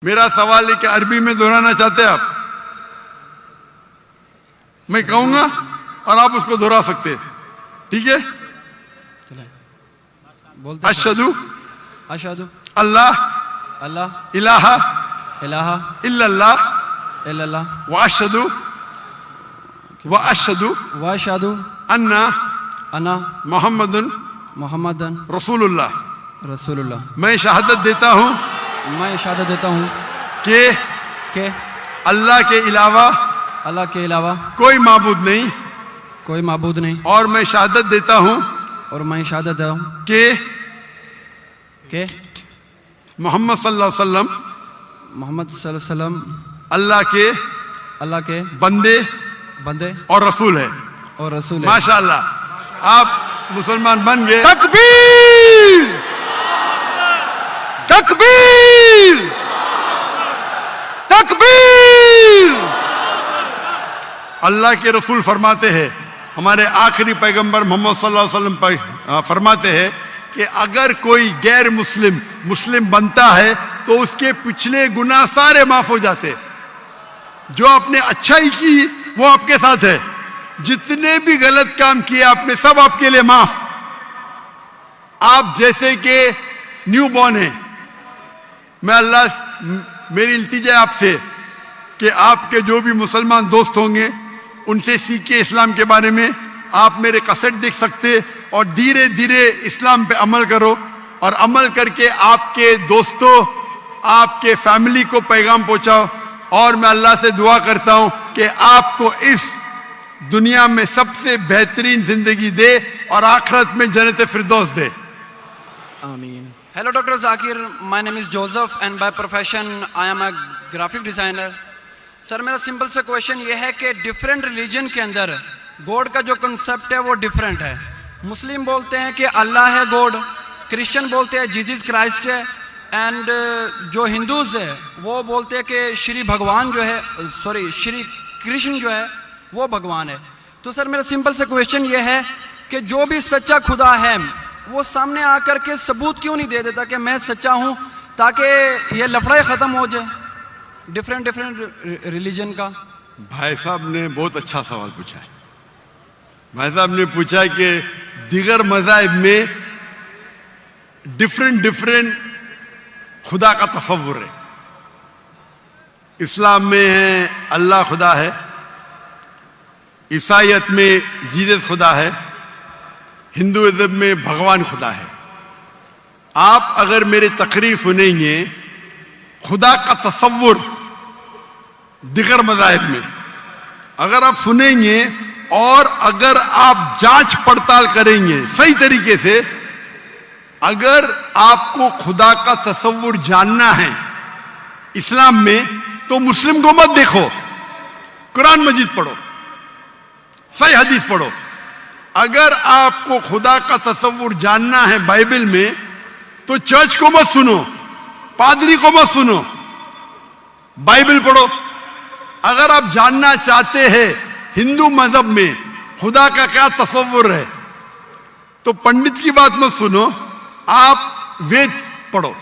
میرا سوال ہے کہ عربی میں دہرانا چاہتے ہیں آپ؟ میں کہوں گا اور آپ اس کو دہرا سکتے ہیں، ٹھیک ہے؟ اشہدو اشہدو اللہ اللہ الہ الہ الا اللہ الا اللہ واشہدو واشہدو انا انا محمد محمد رسول اللہ۔ رسول اللہ۔ میں شہادت دیتا ہوں میں شہادت دیتا ہوں کہ اللہ کے علاوہ کوئی معبود نہیں، کوئی معبود نہیں، اور میں شہادت دیتا ہوں اور میں شہادت دیتا ہوں کہ محمد صلی اللہ علیہ وسلم محمد صلی اللہ علیہ وسلم اللہ کے بندے اور رسول ہے۔ اور رسول ہے۔ ماشاءاللہ، آپ مسلمان بن گئے۔ تکبیر تکبیر تکبیر۔ اللہ کے رسول فرماتے ہیں، ہمارے آخری پیغمبر محمد صلی اللہ علیہ وسلم فرماتے ہیں کہ اگر کوئی غیر مسلم بنتا ہے تو اس کے پچھلے گناہ سارے معاف ہو جاتے۔ جو آپ نے اچھائی کی وہ آپ کے ساتھ ہے، جتنے بھی غلط کام کیے آپ نے سب آپ کے لیے معاف۔ آپ جیسے کہ نیو بورن ہیں، میری التجا ہے آپ سے کہ آپ کے جو بھی مسلمان دوست ہوں گے ان سے سیکھیں اسلام کے بارے میں۔ آپ میرے کیسٹ دیکھ سکتے اور دھیرے دھیرے اسلام پہ عمل کرو، اور عمل کر کے آپ کے دوستوں، آپ کے فیملی کو پیغام پہنچاؤ۔ اور میں اللہ سے دعا کرتا ہوں کہ آپ کو اس دنیا میں سب سے بہترین زندگی دے اور آخرت میں جنت فردوس دے۔ آمین۔ Hello Dr. Zakir, my name is Joseph and by profession I am a graphic designer. سر میرا سمپل سا کویشچن یہ ہے کہ ڈیفرنٹ ریلیجن کے اندر گوڈ کا جو کنسپٹ ہے وہ ڈیفرنٹ ہے۔ مسلم بولتے ہیں کہ اللہ ہے گوڈ، کرسچن بولتے ہیں جیزس کرائسٹ ہے، اینڈ جو ہندوز ہے وہ بولتے ہیں کہ شری بھگوان جو ہے شری کرشن جو ہے وہ بھگوان ہے۔ تو سر میرا سمپل سا کویشچن یہ ہے کہ جو بھی سچا خدا ہے وہ سامنے آ کر کے ثبوت کیوں نہیں دے دیتا کہ میں سچا ہوں، تاکہ یہ لفڑے ختم ہو جائے ڈیفرنٹ ریلیجن کا؟ بھائی صاحب نے بہت اچھا سوال پوچھا ہے۔ بھائی صاحب نے پوچھا کہ دیگر مذاہب میں ڈیفرنٹ خدا کا تصور ہے۔ اسلام میں ہے اللہ خدا ہے، عیسائیت میں جیزس خدا ہے، ہندوازم میں بھگوان خدا ہے۔ آپ اگر میری تقریر سنیں گے خدا کا تصور دیگر مذاہب میں اگر آپ سنیں گے اور اگر آپ جانچ پڑتال کریں گے صحیح طریقے سے، اگر آپ کو خدا کا تصور جاننا ہے اسلام میں تو مسلم کو مت دیکھو، قرآن مجید پڑھو، صحیح حدیث پڑھو۔ اگر آپ کو خدا کا تصور جاننا ہے بائبل میں تو چرچ کو مت سنو، پادری کو مت سنو، بائبل پڑھو۔ اگر آپ جاننا چاہتے ہیں ہندو مذہب میں خدا کا کیا تصور ہے تو پنڈت کی بات مت سنو، آپ وید پڑھو۔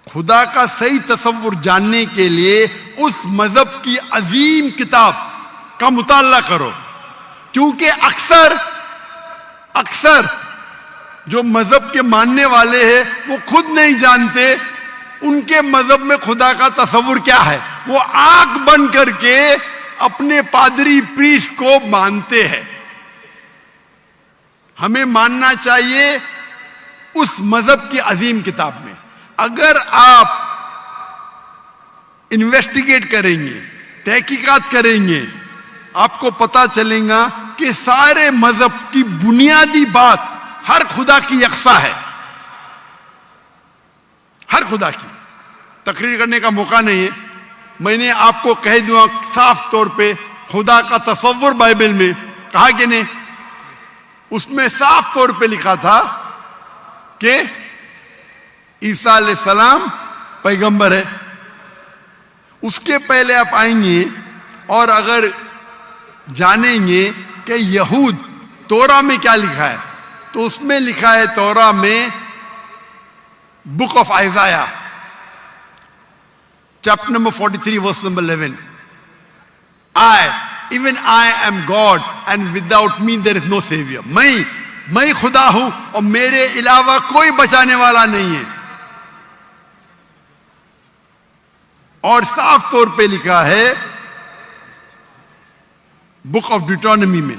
خدا کا صحیح تصور جاننے کے لیے اس مذہب کی عظیم کتاب کا مطالعہ کرو، کیونکہ اکثر جو مذہب کے ماننے والے ہیں وہ خود نہیں جانتے ان کے مذہب میں خدا کا تصور کیا ہے۔ وہ آنکھ بند کر کے اپنے پادری پریسٹ کو مانتے ہیں۔ ہمیں ماننا چاہیے اس مذہب کی عظیم کتاب میں۔ اگر آپ انویسٹیگیٹ کریں گے، تحقیقات کریں گے، آپ کو پتا چلے گا کہ سارے مذہب کی بنیادی بات ہر خدا کی یکساں ہے، ہر خدا کی۔ تقریر کرنے کا موقع نہیں ہے، میں نے آپ کو کہہ دوں صاف طور پہ خدا کا تصور بائبل میں کہا کہ نہیں، اس میں صاف طور پہ لکھا تھا کہ عیسیٰ علیہ السلام پیغمبر ہے۔ اس کے پہلے آپ آئیں گے اور اگر جانیں گے کہ یہود تورا میں کیا لکھا ہے تو اس میں لکھا ہے تورا میں book of آئزایا chapter number 43, verse number 11. Even I am God, and without me there is no savior. میں خدا ہوں اور میرے علاوہ کوئی بچانے والا نہیں ہے. اور صاف طور پہ لکھا ہے بک آف ڈیوٹرانومی میں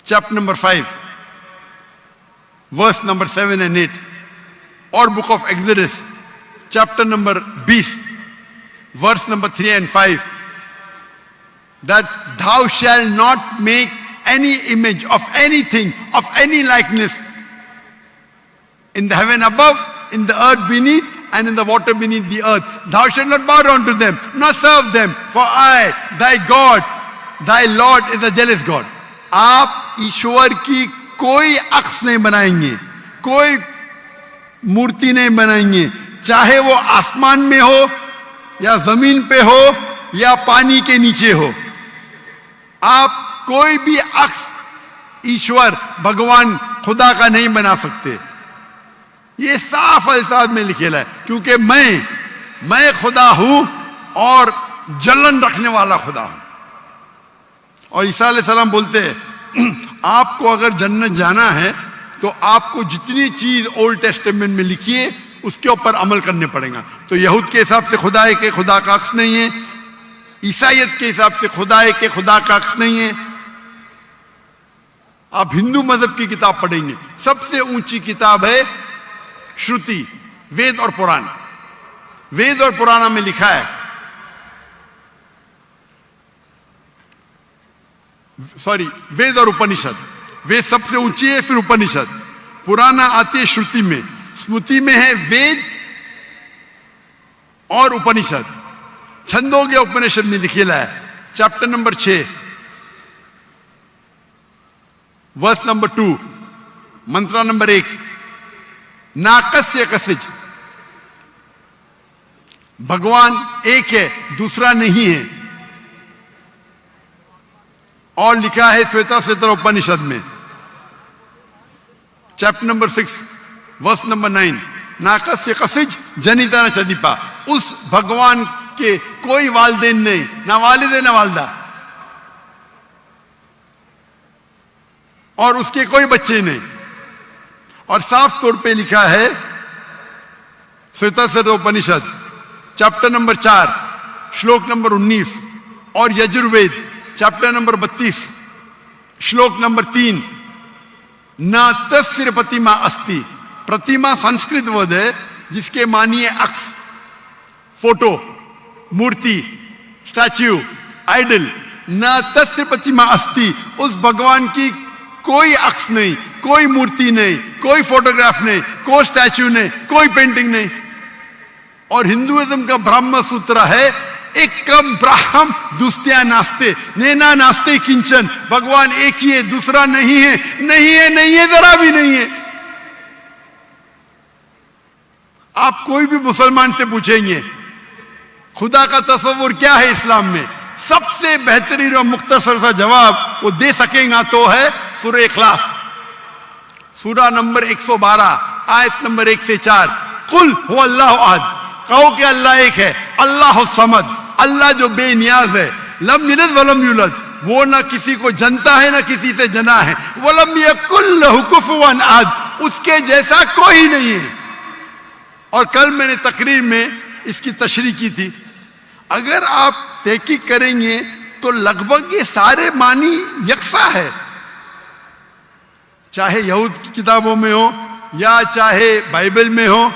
chapter number 5 verse number 7 and 8, اور book of Exodus chapter number 20 verse number 3 and 5, that thou shalt not make any image of anything, of any likeness, in the heaven above, in the earth beneath, and in the water beneath the earth. Thou shalt not bow down to them, nor serve them, for I, thy God, thy Lord, is a jealous God. آپ ایشور کی کوئی عکس نہیں بنائیں گے, کوئی مورتی نہیں بنائیں گے, چاہے وہ آسمان میں ہو یا زمین پہ ہو یا پانی کے نیچے ہو. آپ کوئی بھی عکس ایشور بھگوان خدا کا نہیں بنا سکتے. یہ صاف الفاظ میں لکھا ہے, کیونکہ میں خدا ہوں اور جلن رکھنے والا خدا ہوں. اور عیسیٰ علیہ السلام بولتے ہیں آپ کو اگر جنت جانا ہے تو آپ کو جتنی چیز اولڈ ٹیسٹمنٹ میں لکھی ہے اس کے اوپر عمل کرنے پڑے گا. تو یہود کے حساب سے خدا ہے کہ خدا کا عکس نہیں ہے, عیسائیت کے حساب سے خدا ہے کہ خدا کا عکس نہیں ہے. آپ ہندو مذہب کی کتاب پڑھیں گے, سب سے اونچی کتاب ہے شروتی, وید اور پران. وید اور پرانا میں لکھا ہے, وید اور اپنشد. وید سب سے اونچی ہے, پھر اپنشد. پرانا آتی ہے شروتی میں, اسمرتی میں ہے وید اور اپنشد. چھندوگیہ اپنشد میں لکھا ہے chapter number 6 verse number 2 mantra number 1, ناکسیہ کسج, بھگوان ایک ہے دوسرا نہیں ہے. اور لکھا ہے سویتا ستر اپنشد میں چیپٹر نمبر 6 ورس نمبر 9, ناکسیہ کسج جنیتا نہ چدیپا. اس بھگوان کے کوئی والدین نہیں, نہ والد نہ والدہ, اور اس کے کوئی بچے نہیں. اور صاف طور پہ لکھا ہے سویتا ستر اپنشد چیپٹر نمبر 4 شلوک نمبر 19, اور یجروید چیپٹر نمبر 32 شلوک نمبر 3, نہ تسر پتیما استی. پرتیما سنسکرت ورڈ ہے جس کے معنی ہے عکس, فوٹو, مورتی, اسٹیچو, آئیڈل. نہ تسر پتیما استی, اس بھگوان کی کوئی عکس نہیں, کوئی مورتی نہیں, کوئی فوٹوگراف نہیں, کوئی اسٹیچو نہیں, کوئی پینٹنگ نہیں. اور ہندوازم کا برہم سوتر ہے ایکم براہم دوستیا ناستے, نینا ناستے کنچن. بھگوان ایک ہی ہے, دوسرا نہیں ہے, نہیں ہے, نہیں ہے, ذرا بھی نہیں ہے. آپ کوئی بھی مسلمان سے پوچھیں گے خدا کا تصور کیا ہے اسلام میں, سب سے بہترین اور مختصر سا جواب وہ دے سکیں گا تو ہے سورہ اخلاص, سورہ نمبر 112 آیت نمبر 1 سے 4. قل هو اللہ احد, کہو کہ اللہ ایک ہے, اللہ الصمد, اللہ جو بے نیاز ہے, لم یلد ولم یولد, وہ نہ کسی کو جنتا ہے نہ کسی سے جنا ہے, ولم یکن لہ کفوا احد, اس کے جیسا کوئی نہیں ہے. اور کل میں نے تقریر میں اس کی تشریح کی تھی. اگر آپ تحقیق کریں گے تو لگ بھگ یہ سارے معنی یکساں ہے, چاہے یہود کی کتابوں میں ہو یا چاہے بائبل میں ہو,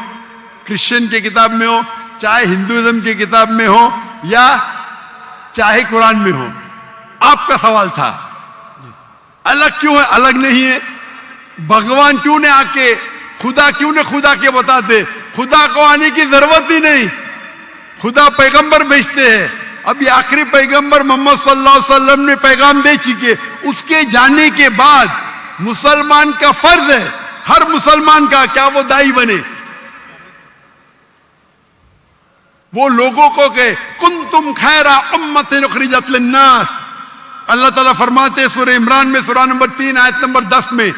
کرسچن کی کتاب میں ہو, چاہے ہندوازم کی کتاب میں ہو یا چاہے قرآن میں ہو. آپ کا سوال تھا الگ کیوں ہے, الگ نہیں ہے. بھگوان کیوں نے آ کے خدا کیوں نے خدا کے بتاتے, خدا کو آنے کی ضرورت ہی نہیں. خدا پیغمبر بھیجتے ہیں. ابھی آخری پیغمبر محمد صلی اللہ علیہ وسلم نے پیغام دے چکے. اس کے جانے کے بعد مسلمان کا فرض ہے, ہر مسلمان کا, کیا وہ دائی بنے, وہ لوگوں کو کہ کنتم خیر امۃ اخرجت للناس. اللہ تعالیٰ فرماتے سورہ عمران میں سورہ نمبر 3 آیت نمبر 10 میں,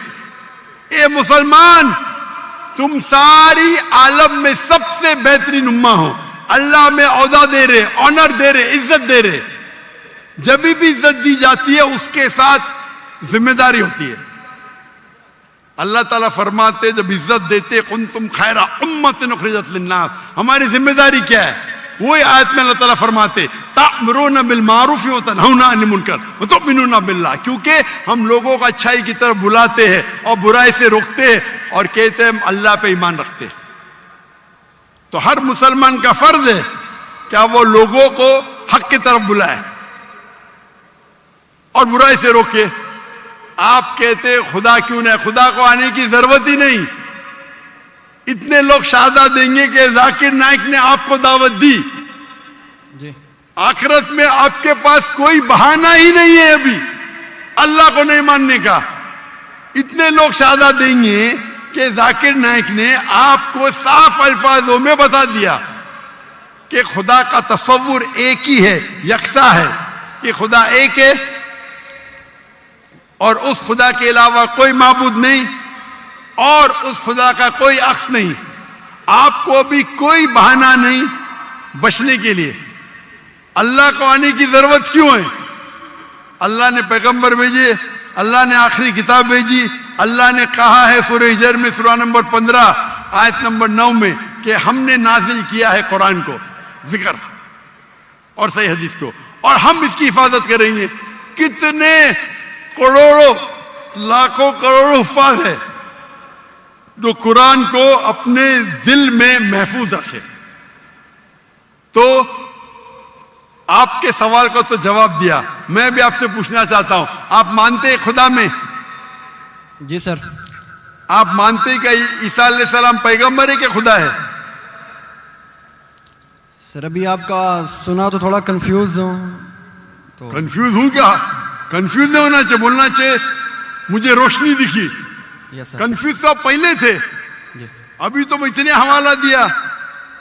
اے مسلمان تم ساری عالم میں سب سے بہترین امہ ہو. اللہ میں عہدہ دے رہے, آنر دے رہے, عزت دے رہے. جب بھی عزت دی جاتی ہے اس کے ساتھ ذمہ داری ہوتی ہے. اللہ تعالیٰ فرماتے جب عزت دیتے کنتم خیر امۃ اخرجت للناس, ہماری ذمہ داری کیا ہے؟ وہی آیت میں اللہ تعالیٰ فرماتے تأمرون بالمعروف وتنہون عن المنکر وتؤمنون باللہ, کیونکہ ہم لوگوں کو اچھائی کی طرف بلاتے ہیں اور برائی سے روکتے ہیں اور کہتے ہیں ہم اللہ پہ ایمان رکھتے ہیں. تو ہر مسلمان کا فرض ہے کیا وہ لوگوں کو حق کی طرف بلائے اور برائی سے روکے. آپ کہتے خدا کیوں نہیں, خدا کو آنے کی ضرورت ہی نہیں. اتنے لوگ شہادہ دیں گے کہ ذاکر نائک نے آپ کو دعوت دی, جی آخرت میں آپ کے پاس کوئی بہانہ ہی نہیں ہے ابھی اللہ کو نہیں ماننے کا. اتنے لوگ شہادہ دیں گے کہ ذاکر نائک نے آپ کو صاف الفاظوں میں بتا دیا کہ خدا کا تصور ایک ہی ہے, یکساں ہے, کہ خدا ایک ہے اور اس خدا کے علاوہ کوئی معبود نہیں اور اس خدا کا کوئی عکس نہیں. آپ کو ابھی کوئی بہانہ نہیں بچنے کے لیے. اللہ کو آنے کی ضرورت کیوں ہے؟ اللہ نے پیغمبر بھیجے, اللہ نے آخری کتاب بھیجی. اللہ نے کہا ہے سورہ ہجر میں سورہ نمبر 15 آیت نمبر 9 میں کہ ہم نے نازل کیا ہے قرآن کو, ذکر اور صحیح حدیث کو, اور ہم اس کی حفاظت کریں گے. کتنے کروڑوں لاکھوں کروڑوں حفاظ ہے جو قرآن کو اپنے دل میں محفوظ رکھے. تو آپ کے سوال کو تو جواب دیا, میں بھی آپ سے پوچھنا چاہتا ہوں, آپ مانتے ہیں خدا میں؟ جی سر. آپ مانتے ہیں کہ عیسیٰ علیہ السلام پیغمبر ہے کہ خدا ہے؟ سر ابھی آپ کا سنا تو تھوڑا کنفیوز ہوں. تو کنفیوز ہوں کیا؟ کنفیوز نہیں ہونا چاہیے, بولنا چاہیے مجھے روشنی دکھی. یس سر. کنفیوز تو آپ پہلے تھے, جی ابھی تو میں اتنے حوالہ دیا.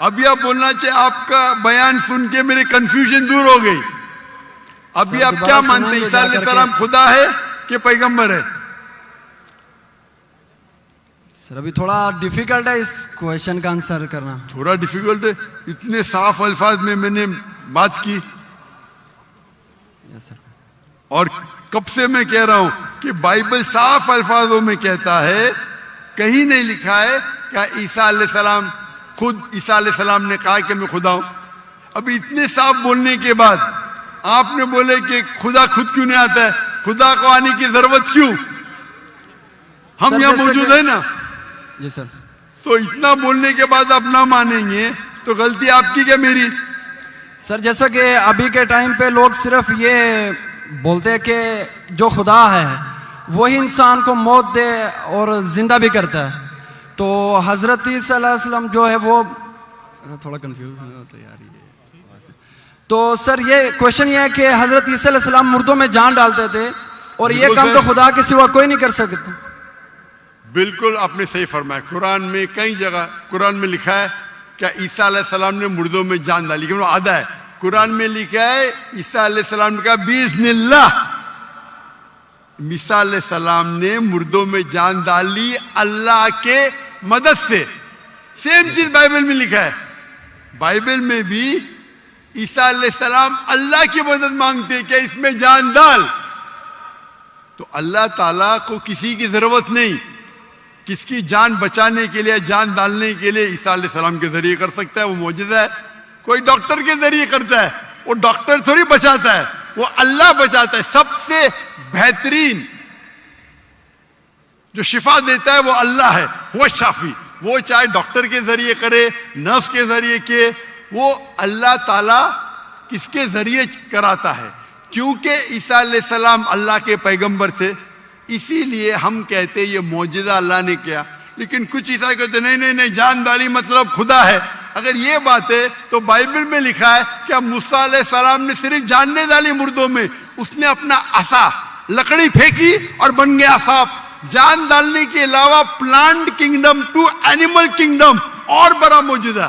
ابھی آپ بولنا چاہیے آپ کا بیان سن کے میرے کنفیوژن دور ہو گئی. ابھی سر آپ دوبارہ کیا سنائیں مانتے ہیں, گے عیسیٰ جا علیہ کر کے؟ السلام خدا ہے کہ پیغمبر ہے؟ سر ابھی تھوڑا ڈیفیکلٹ ہے اس کویشچن کا آنسر کرنا. تھوڑا ڈیفیکلٹ ہے, اتنے صاف الفاظ میں نے بات کی. یس سر. اور کب سے میں کہہ رہا ہوں کہ بائبل صاف الفاظوں میں کہتا ہے, کہیں نہیں لکھا ہے کہ عیسیٰ علیہ السلام خود عیسیٰ علیہ السلام نے کہا کہ میں خدا ہوں. ابھی اتنے صاف بولنے کے بعد آپ نے بولے کہ خدا خود کیوں نہیں آتا ہے, خدا کو آنے کی ضرورت کیوں؟ ہم سر یہاں جیسے موجود کہ- ہیں نا. جی سر. تو اتنا بولنے کے بعد آپ نہ مانیں گے تو غلطی آپ کی کیا میری؟ سر جیسا کہ ابھی کے ٹائم پہ لوگ صرف یہ بولتے ہیں کہ جو خدا ہے وہی انسان کو موت دے اور زندہ بھی کرتا ہے. تو حضرت صلی اللہ علیہ وسلم جو ہے وہ تھوڑا کنفیوز ہوتا ہے یار. تو سر یہ کوشچن یہ ہے کہ حضرت عیسیٰ علیہ السلام مردوں میں جان ڈالتے تھے اور یہ بالکل کام سر. تو خدا کے سوا کوئی نہیں کر سکتا. بالکل آپ نے صحیح فرمایا. قرآن میں کئی جگہ قرآن میں لکھا ہے کہ عیسیٰ علیہ السلام نے مردوں میں جان ڈالی, لیکن وہ آدھا ہے. قرآن میں لکھا ہے عیسیٰ علیہ السلام نے کہا بِإِذْنِ اللَّهِ, عیسیٰ علیہ السلام نے مردوں میں جان ڈالی اللہ کے مدد سے. سیم چیز بائبل میں لکھا ہے. بائبل میں بھی عیسیٰ علیہ السلام اللہ کی مدد مانگتے کہ اس میں جان ڈال. تو اللہ تعالیٰ کو کسی کی ضرورت نہیں, کس کی جان بچانے کے لیے جان ڈالنے کے لیے عیسیٰ علیہ السلام کے ذریعے کر سکتا ہے. وہ معجزہ ہے. کوئی ڈاکٹر کے ذریعے کرتا ہے, وہ ڈاکٹر تھوڑی بچاتا ہے, وہ اللہ بچاتا ہے. سب سے بہترین جو شفا دیتا ہے وہ اللہ ہے, وہ شافی. وہ چاہے ڈاکٹر کے ذریعے کرے, نرس کے ذریعے کے, وہ اللہ تعالیٰ کس کے ذریعے کراتا ہے. کیونکہ عیسیٰ علیہ السلام اللہ کے پیغمبر تھے, اسی لیے ہم کہتے یہ معجزہ اللہ نے کیا. لیکن کچھ عیسائی کہتے نہیں جان ڈالی مطلب خدا ہے. اگر یہ بات ہے تو بائبل میں لکھا ہے کہ موسیٰ علیہ السلام نے صرف جان نہیں ڈالی مردوں میں, اس نے اپنا عصا لکڑی پھینکی اور بن گیا سانپ. جان ڈالنے کے علاوہ plant kingdom to animal kingdom اور بڑا معجزہ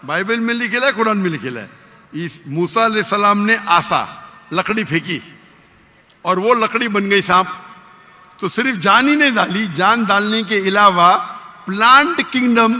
بائبل میں لکھا ہے, قرآن میں لکھا ہے. موسیٰ علیہ السلام نے عصا لکڑی پھینکی اور وہ لکڑی بن گئی سانپ. تو صرف جان ہی نہیں ڈالی, جان ڈالنے کے علاوہ plant kingdom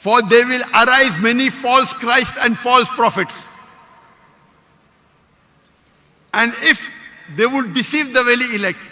For they will arise many false Christ and false prophets. And if they would deceive the very elect,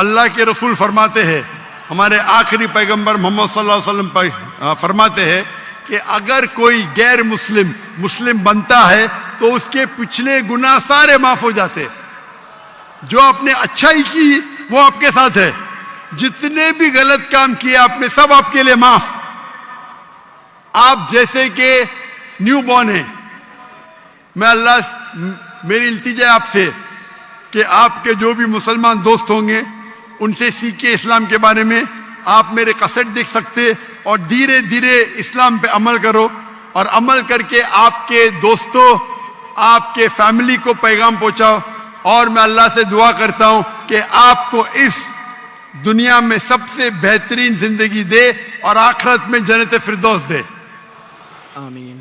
اللہ کے رسول فرماتے ہیں, ہمارے آخری پیغمبر محمد صلی اللہ علیہ وسلم فرماتے ہیں کہ اگر کوئی غیر مسلم مسلم بنتا ہے تو اس کے پچھلے گناہ سارے معاف ہو جاتے. جو آپ نے اچھائی کی وہ آپ کے ساتھ ہے, جتنے بھی غلط کام کیے آپ نے سب آپ کے لیے معاف. آپ جیسے کہ نیو بورن ہیں, میں اللہ میری التجا ہے آپ سے کہ آپ کے جو بھی مسلمان دوست ہوں گے ان سے سیکھیں اسلام کے بارے میں. آپ میرے کسٹ دیکھ سکتے اور دھیرے دھیرے اسلام پہ عمل کرو, اور عمل کر کے آپ کے دوستوں آپ کے فیملی کو پیغام پہنچاؤ. اور میں اللہ سے دعا کرتا ہوں کہ آپ کو اس دنیا میں سب سے بہترین زندگی دے اور آخرت میں جنت فردوس دے. آمین.